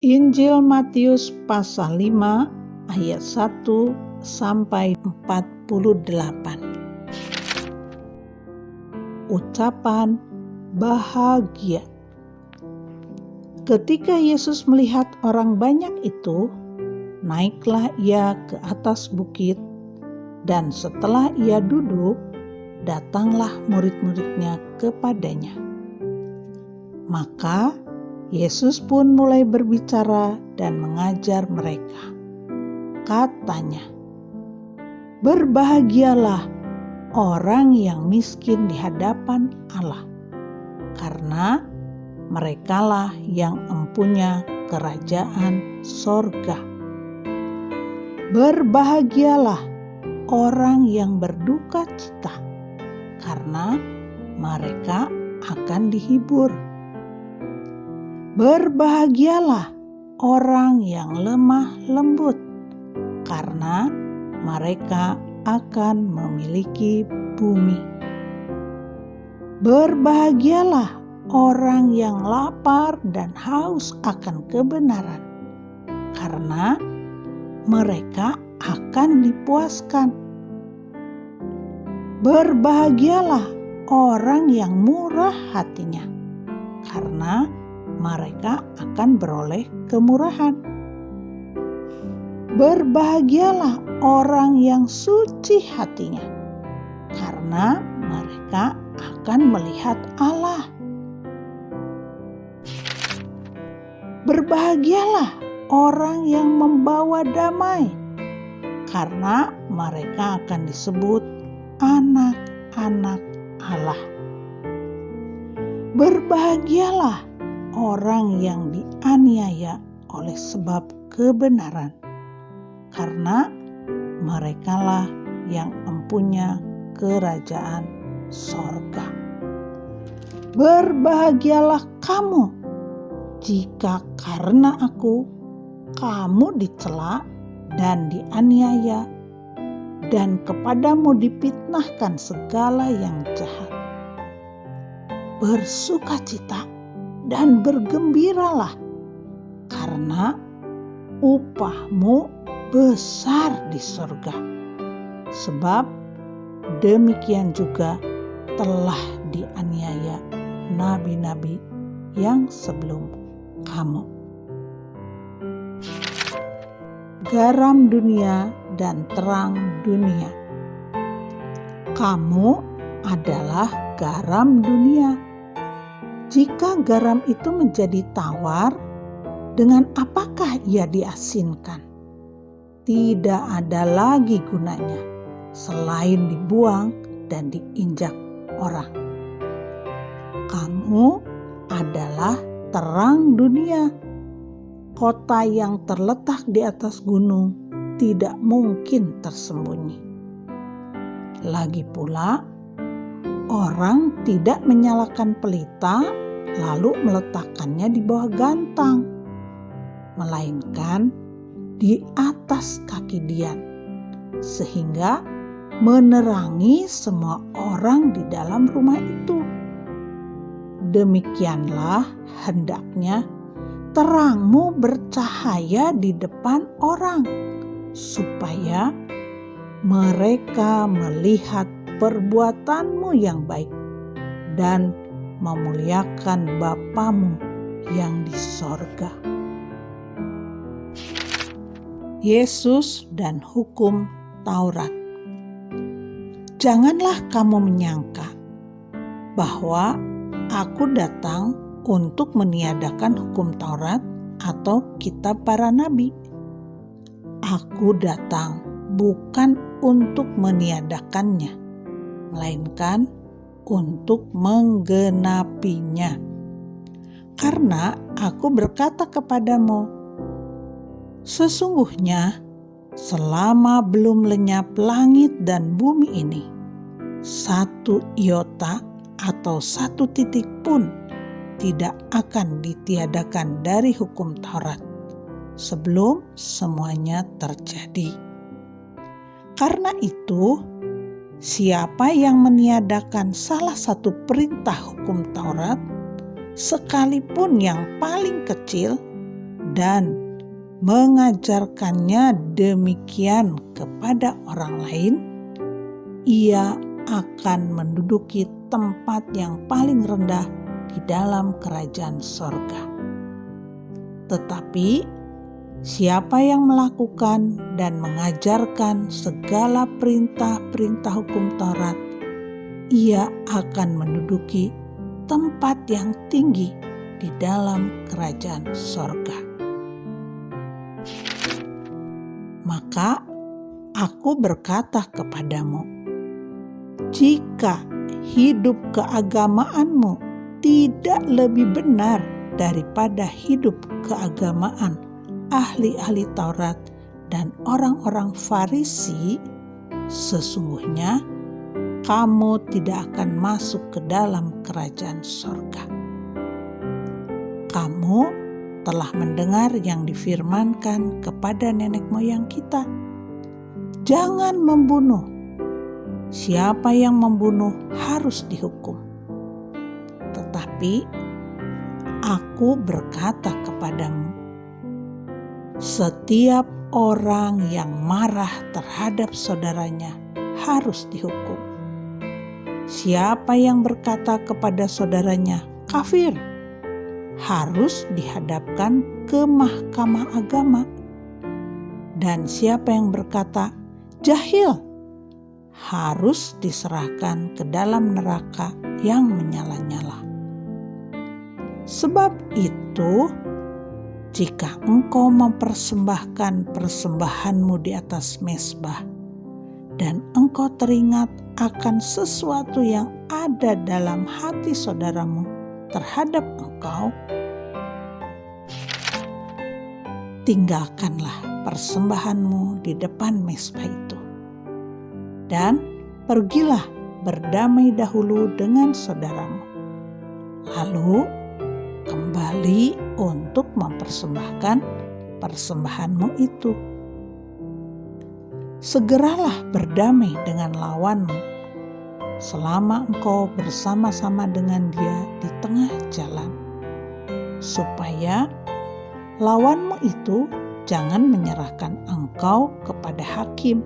Injil Matius pasal 5 ayat 1 sampai 48. Ucapan bahagia. Ketika Yesus melihat orang banyak itu, naiklah ia ke atas bukit, dan setelah ia duduk, datanglah murid-muridnya kepadanya. Maka Yesus pun mulai berbicara dan mengajar mereka. Katanya, "Berbahagialah orang yang miskin di hadapan Allah, karena merekalah yang empunya kerajaan sorga. Berbahagialah orang yang berduka cita, karena mereka akan dihibur. Berbahagialah orang yang lemah lembut, karena mereka akan memiliki bumi. Berbahagialah orang yang lapar dan haus akan kebenaran, karena mereka akan dipuaskan. Berbahagialah orang yang murah hatinya, karena mereka akan beroleh kemurahan. Berbahagialah orang yang suci hatinya, karena mereka akan melihat Allah. Berbahagialah orang yang membawa damai, karena mereka akan disebut anak-anak Allah. Berbahagialah orang yang dianiaya oleh sebab kebenaran, karena merekalah yang empunya kerajaan sorga. Berbahagialah kamu jika karena aku kamu dicela dan dianiaya, dan kepadamu difitnahkan segala yang jahat. Bersukacita dan bergembiralah, karena upahmu besar di surga. Sebab demikian juga telah dianiaya nabi-nabi yang sebelum kamu. Garam dunia dan terang dunia. Kamu adalah garam dunia. Jika garam itu menjadi tawar, dengan apakah ia diasinkan? Tidak ada lagi gunanya selain dibuang dan diinjak orang. Kamu adalah terang dunia. Kota yang terletak di atas gunung tidak mungkin tersembunyi. Lagi pula, orang tidak menyalakan pelita lalu meletakkannya di bawah gantang, melainkan di atas kaki dian, sehingga menerangi semua orang di dalam rumah itu. Demikianlah hendaknya terangmu bercahaya di depan orang, supaya mereka melihat perbuatanmu yang baik dan memuliakan Bapamu yang di sorga. Yesus dan hukum Taurat. Janganlah kamu menyangka bahwa aku datang untuk meniadakan hukum Taurat atau kitab para nabi. Aku datang bukan untuk meniadakannya, melainkan untuk menggenapinya. Karena aku berkata kepadamu, sesungguhnya selama belum lenyap langit dan bumi ini, satu iota atau satu titik pun tidak akan ditiadakan dari hukum Taurat sebelum semuanya terjadi. Karena itu, siapa yang meniadakan salah satu perintah hukum Taurat, sekalipun yang paling kecil, dan mengajarkannya demikian kepada orang lain, ia akan menduduki tempat yang paling rendah di dalam kerajaan sorga. Tetapi siapa yang melakukan dan mengajarkan segala perintah-perintah hukum Taurat, ia akan menduduki tempat yang tinggi di dalam kerajaan sorga. Maka aku berkata kepadamu, jika hidup keagamaanmu tidak lebih benar daripada hidup keagamaan ahli-ahli Taurat dan orang-orang Farisi, sesungguhnya kamu tidak akan masuk ke dalam kerajaan sorga. Kamu telah mendengar yang difirmankan kepada nenek moyang kita, jangan membunuh. Siapa yang membunuh harus dihukum. Tetapi aku berkata kepadamu, setiap orang yang marah terhadap saudaranya harus dihukum. Siapa yang berkata kepada saudaranya kafir, harus dihadapkan ke mahkamah agama. Dan siapa yang berkata jahil, harus diserahkan ke dalam neraka yang menyala-nyala. Sebab itu, jika engkau mempersembahkan persembahanmu di atas mezbah, dan engkau teringat akan sesuatu yang ada dalam hati saudaramu terhadap engkau, tinggalkanlah persembahanmu di depan mezbah itu, dan pergilah berdamai dahulu dengan saudaramu. Lalu kembali untuk mempersembahkan persembahanmu itu. Segeralah berdamai dengan lawanmu selama engkau bersama-sama dengan dia di tengah jalan, supaya lawanmu itu jangan menyerahkan engkau kepada hakim,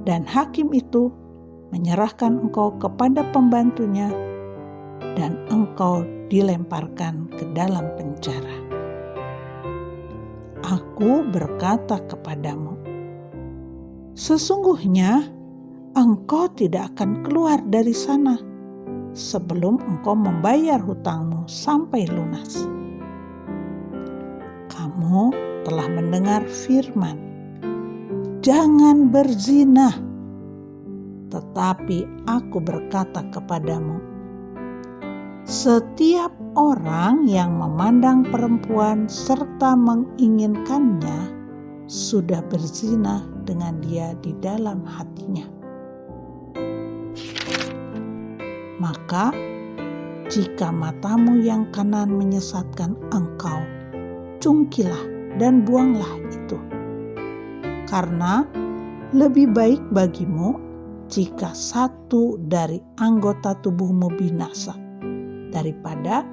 dan hakim itu menyerahkan engkau kepada pembantunya, dan engkau dilemparkan ke dalam penjara. Aku berkata kepadamu, sesungguhnya engkau tidak akan keluar dari sana sebelum engkau membayar hutangmu sampai lunas. Kamu telah mendengar firman, jangan berzina. Tetapi aku berkata kepadamu, setiap orang yang memandang perempuan serta menginginkannya sudah berzina dengan dia di dalam hatinya. Maka jika matamu yang kanan menyesatkan engkau, cungkilah dan buanglah itu. Karena lebih baik bagimu jika satu dari anggota tubuhmu binasa, daripada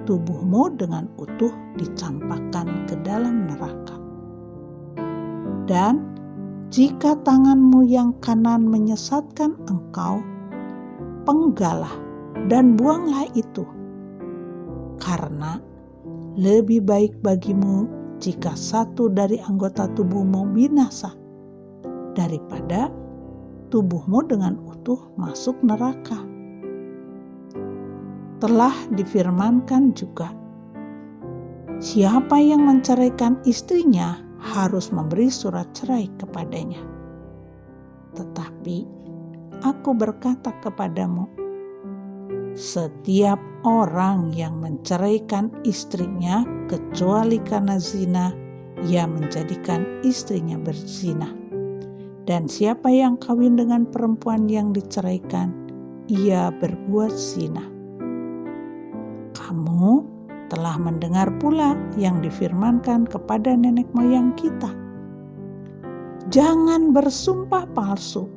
tubuhmu dengan utuh dicampakkan ke dalam neraka. Dan jika tanganmu yang kanan menyesatkan engkau, penggalah dan buanglah itu. Karena lebih baik bagimu jika satu dari anggota tubuhmu binasa, daripada tubuhmu dengan utuh masuk neraka. Telah difirmankan juga, siapa yang menceraikan istrinya harus memberi surat cerai kepadanya. Tetapi aku berkata kepadamu, setiap orang yang menceraikan istrinya kecuali karena zina, ia menjadikan istrinya berzina. Dan siapa yang kawin dengan perempuan yang diceraikan, ia berbuat zina. Kamu telah mendengar pula yang difirmankan kepada nenek moyang kita, jangan bersumpah palsu,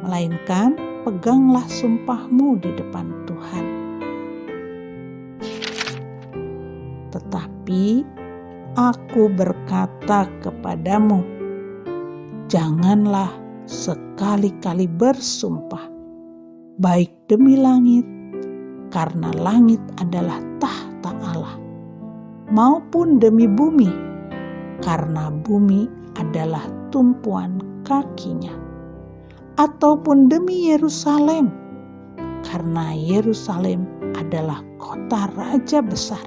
melainkan peganglah sumpahmu di depan Tuhan. Tetapi Aku berkata kepadamu, janganlah sekali-kali bersumpah, baik demi langit, karena langit adalah tahta Allah, maupun demi bumi, karena bumi adalah tumpuan kakinya, ataupun demi Yerusalem, karena Yerusalem adalah kota raja besar.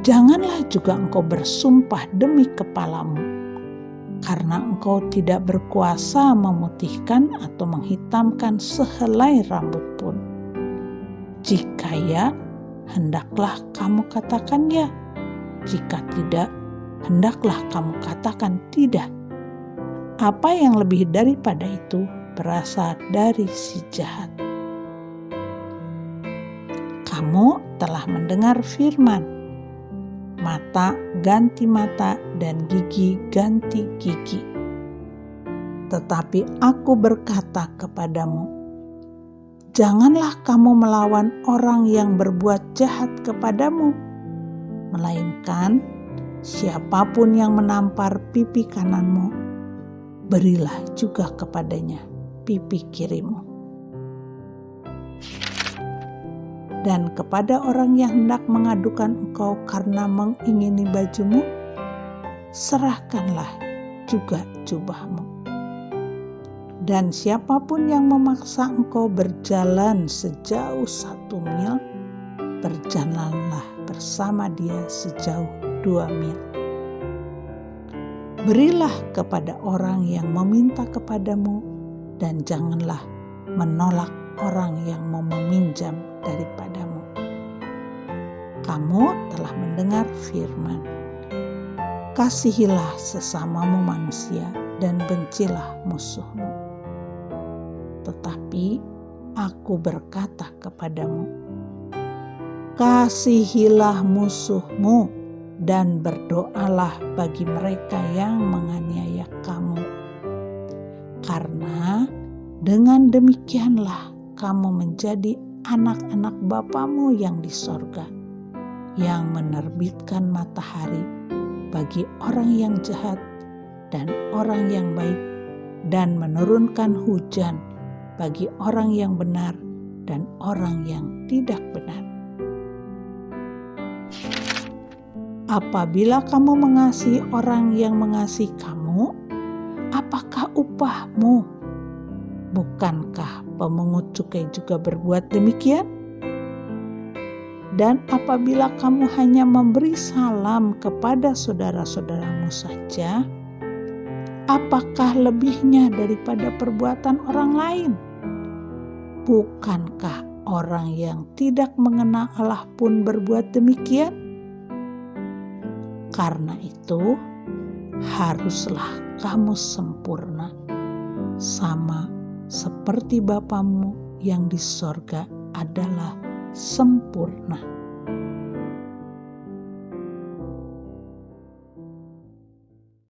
Janganlah juga engkau bersumpah demi kepalamu, karena engkau tidak berkuasa memutihkan atau menghitamkan sehelai rambut pun. Jika ya, hendaklah kamu katakan ya. Jika tidak, hendaklah kamu katakan tidak. Apa yang lebih daripada itu berasal dari si jahat. Kamu telah mendengar firman, mata ganti mata dan gigi ganti gigi. Tetapi aku berkata kepadamu, janganlah kamu melawan orang yang berbuat jahat kepadamu, melainkan siapapun yang menampar pipi kananmu, berilah juga kepadanya pipi kirimu. Dan kepada orang yang hendak mengadukan engkau karena mengingini bajumu, serahkanlah juga jubahmu. Dan siapapun yang memaksa engkau berjalan sejauh 1 mil, berjalanlah bersama dia sejauh 2 mil. Berilah kepada orang yang meminta kepadamu, dan janganlah menolak orang yang mau meminjam daripadamu. Kamu telah mendengar firman, kasihilah sesamamu manusia dan bencilah musuhmu. Tetapi aku berkata kepadamu, kasihilah musuhmu dan berdoalah bagi mereka yang menganiaya kamu. Karena dengan demikianlah kamu menjadi anak-anak Bapamu yang di sorga, yang menerbitkan matahari bagi orang yang jahat dan orang yang baik, dan menurunkan hujan bagi orang yang benar dan orang yang tidak benar. Apabila kamu mengasihi orang yang mengasihi kamu, apakah upahmu? Bukankah pemungut cukai juga berbuat demikian? Dan apabila kamu hanya memberi salam kepada saudara-saudaramu saja, apakah lebihnya daripada perbuatan orang lain? Bukankah orang yang tidak mengenal Allah pun berbuat demikian? Karena itu, haruslah kamu sempurna, sama seperti Bapamu yang di sorga adalah sempurna.